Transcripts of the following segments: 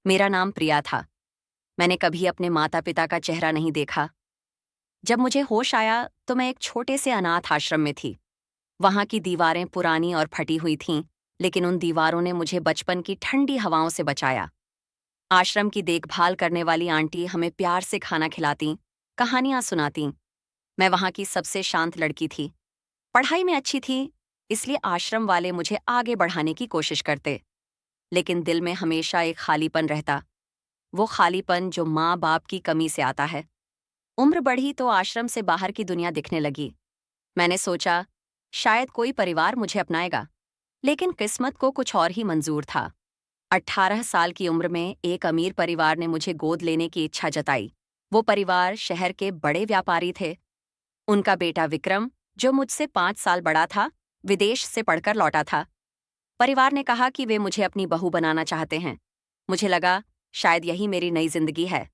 मेरा नाम प्रिया था। मैंने कभी अपने माता पिता का चेहरा नहीं देखा। जब मुझे होश आया तो मैं एक छोटे से अनाथ आश्रम में थी। वहां की दीवारें पुरानी और फटी हुई थीं, लेकिन उन दीवारों ने मुझे बचपन की ठंडी हवाओं से बचाया। आश्रम की देखभाल करने वाली आंटी हमें प्यार से खाना खिलातीं, कहानियां सुनातीं। मैं वहां की सबसे शांत लड़की थी। पढ़ाई में अच्छी थी, इसलिए आश्रम वाले मुझे आगे बढ़ाने की कोशिश करते। लेकिन दिल में हमेशा एक खालीपन रहता। वो खालीपन जो माँ बाप की कमी से आता है। उम्र बढ़ी तो आश्रम से बाहर की दुनिया दिखने लगी। मैंने सोचा, शायद कोई परिवार मुझे अपनाएगा। लेकिन किस्मत को कुछ और ही मंजूर था। 18 साल की उम्र में एक अमीर परिवार ने मुझे गोद लेने की इच्छा जताई। वो परिवार शहर के बड़े व्यापारी थे। उनका बेटा विक्रम, जो मुझसे 5 साल बड़ा था, विदेश से पढ़कर लौटा था। परिवार ने कहा कि वे मुझे अपनी बहू बनाना चाहते हैं। मुझे लगा, शायद यही मेरी नई जिंदगी है।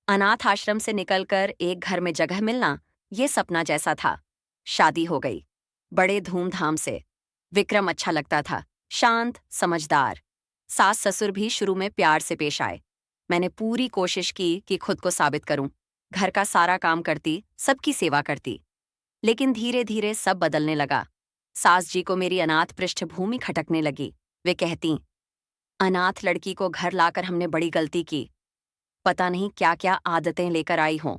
अनाथ आश्रम से निकलकर एक घर में जगह मिलना, ये सपना जैसा था। शादी हो गई, बड़े धूमधाम से। विक्रम अच्छा लगता था, शांत, समझदार। सास ससुर भी शुरू में प्यार से पेश आए। मैंने पूरी कोशिश की कि खुद को साबित करूं। घर का सारा काम करती, सबकी सेवा करती। लेकिन धीरे धीरे सब बदलने लगा। सास जी को मेरी अनाथ पृष्ठभूमि खटकने लगी। वे कहती, अनाथ लड़की को घर लाकर हमने बड़ी गलती की। पता नहीं क्या क्या आदतें लेकर आई हों।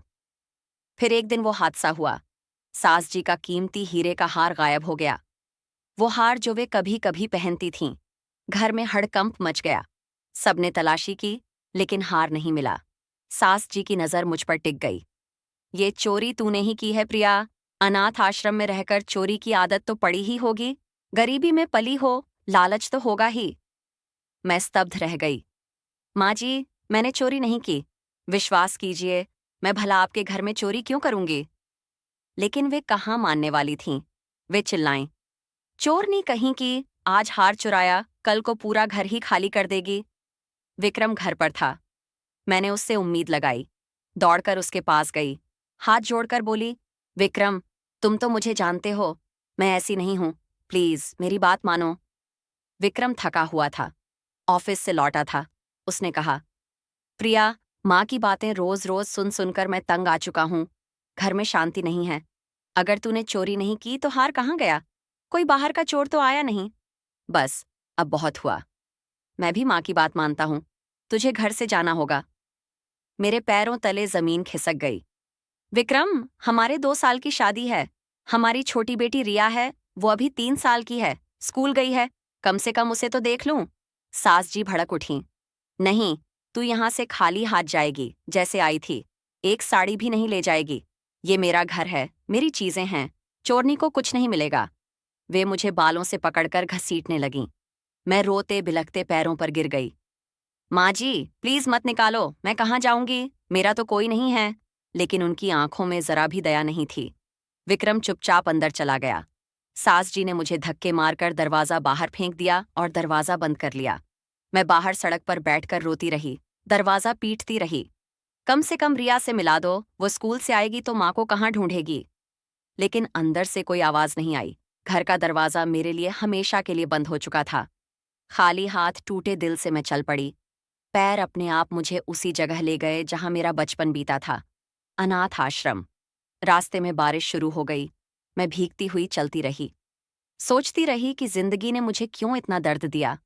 फिर एक दिन वो हादसा हुआ। सास जी का कीमती हीरे का हार गायब हो गया। वो हार जो वे कभी कभी पहनती थीं। घर में हड़कंप मच गया। सबने तलाशी की, लेकिन हार नहीं मिला। सास जी की नजर मुझ पर टिक गई। ये चोरी तूने ही की है प्रिया। अनाथ आश्रम में रहकर चोरी की आदत तो पड़ी ही होगी। गरीबी में पली हो, लालच तो होगा ही। मैं स्तब्ध रह गई। माँ जी, मैंने चोरी नहीं की। विश्वास कीजिए, मैं भला आपके घर में चोरी क्यों करूंगी? लेकिन वे कहाँ मानने वाली थीं। वे चिल्लाईं, चोरनी कहीं की, आज हार चुराया, कल को पूरा घर ही खाली कर देगी। विक्रम घर पर था। मैंने उससे उम्मीद लगाई। दौड़कर उसके पास गई। हाथ जोड़कर बोली, विक्रम, तुम तो मुझे जानते हो। मैं ऐसी नहीं हूं। प्लीज मेरी बात मानो। विक्रम थका हुआ था। ऑफिस से लौटा था। उसने कहा, प्रिया, माँ की बातें रोज रोज सुन सुनकर मैं तंग आ चुका हूँ। घर में शांति नहीं है। अगर तूने चोरी नहीं की तो हार कहाँ गया? कोई बाहर का चोर तो आया नहीं। बस, अब बहुत हुआ। मैं भी माँ की बात मानता हूँ। तुझे घर से जाना होगा। मेरे पैरों तले जमीन खिसक गई। विक्रम, हमारे 2 साल की शादी है। हमारी छोटी बेटी रिया है, वो अभी 3 साल की है, स्कूल गई है। कम से कम उसे तो देख लूं। सास जी भड़क उठी। नहीं, तू यहाँ से खाली हाथ जाएगी, जैसे आई थी। एक साड़ी भी नहीं ले जाएगी। ये मेरा घर है, मेरी चीजें हैं। चोरनी को कुछ नहीं मिलेगा। वे मुझे बालों से पकड़कर घसीटने लगीं। मैं रोते बिलखते पैरों पर गिर गई। माँ जी, प्लीज मत निकालो, मैं कहाँ जाऊंगी? मेरा तो कोई नहीं है। लेकिन उनकी आंखों में जरा भी दया नहीं थी। विक्रम चुपचाप अंदर चला गया। सास जी ने मुझे धक्के मारकर दरवाजा बाहर फेंक दिया और दरवाजा बंद कर लिया। मैं बाहर सड़क पर बैठकर रोती रही, दरवाजा पीटती रही। कम से कम रिया से मिला दो, वो स्कूल से आएगी तो माँ को कहाँ ढूंढेगी? लेकिन अंदर से कोई आवाज नहीं आई। घर का दरवाजा मेरे लिए हमेशा के लिए बंद हो चुका था। खाली हाथ, टूटे दिल से मैं चल पड़ी। पैर अपने आप मुझे उसी जगह ले गए जहां मेरा बचपन बीता था, अनाथ आश्रम। रास्ते में बारिश शुरू हो गई। मैं भीगती हुई चलती रही। सोचती रही कि जिंदगी ने मुझे क्यों इतना दर्द दिया।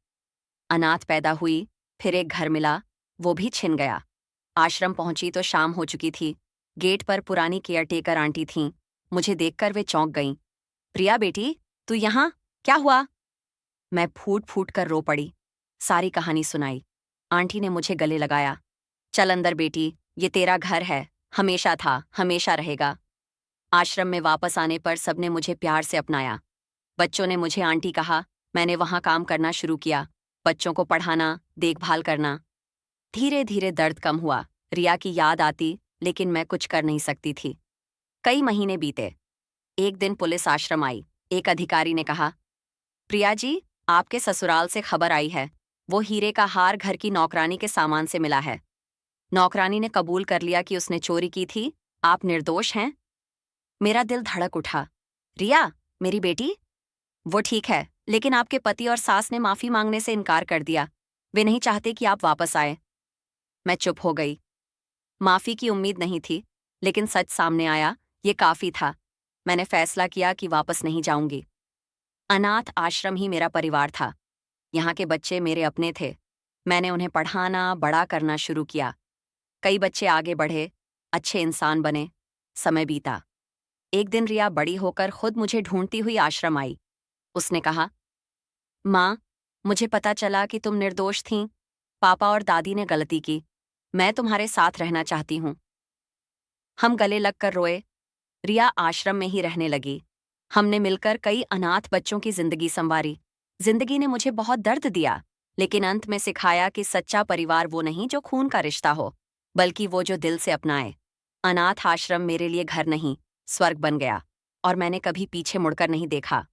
अनाथ पैदा हुई, फिर एक घर मिला, वो भी छिन गया। आश्रम पहुंची तो शाम हो चुकी थी। गेट पर पुरानी केयरटेकर आंटी थीं। मुझे देखकर वे चौंक गईं। प्रिया बेटी, तू यहाँ? क्या हुआ? मैं फूट फूट कर रो पड़ी। सारी कहानी सुनाई। आंटी ने मुझे गले लगाया। चल अंदर बेटी, ये तेरा घर है, हमेशा था, हमेशा रहेगा। आश्रम में वापस आने पर सबने मुझे प्यार से अपनाया। बच्चों ने मुझे आंटी कहा। मैंने वहां काम करना शुरू किया, बच्चों को पढ़ाना, देखभाल करना। धीरे धीरे दर्द कम हुआ। रिया की याद आती, लेकिन मैं कुछ कर नहीं सकती थी। कई महीने बीते। एक दिन पुलिस आश्रम आई। एक अधिकारी ने कहा, प्रिया जी, आपके ससुराल से खबर आई है। वो हीरे का हार घर की नौकरानी के सामान से मिला है। नौकरानी ने कबूल कर लिया कि उसने चोरी की थी। आप निर्दोष हैं। मेरा दिल धड़क उठा। रिया, मेरी बेटी? वो ठीक है, लेकिन आपके पति और सास ने माफी मांगने से इनकार कर दिया। वे नहीं चाहते कि आप वापस आए। मैं चुप हो गई। माफी की उम्मीद नहीं थी, लेकिन सच सामने आया, ये काफी था। मैंने फैसला किया कि वापस नहीं जाऊंगी। अनाथ आश्रम ही मेरा परिवार था। यहाँ के बच्चे मेरे अपने थे। मैंने उन्हें पढ़ाना, बड़ा करना शुरू किया। कई बच्चे आगे बढ़े, अच्छे इंसान बने। समय बीता। एक दिन रिया बड़ी होकर खुद मुझे ढूंढती हुई आश्रम आई। उसने कहा, माँ, मुझे पता चला कि तुम निर्दोष थीं। पापा और दादी ने गलती की। मैं तुम्हारे साथ रहना चाहती हूँ। हम गले लगकर रोए। रिया आश्रम में ही रहने लगी। हमने मिलकर कई अनाथ बच्चों की जिंदगी संवारी। जिंदगी ने मुझे बहुत दर्द दिया, लेकिन अंत में सिखाया कि सच्चा परिवार वो नहीं जो खून का रिश्ता हो, बल्कि वो जो दिल से अपनाए। अनाथ आश्रम मेरे लिए घर नहीं, स्वर्ग बन गया, और मैंने कभी पीछे मुड़कर नहीं देखा।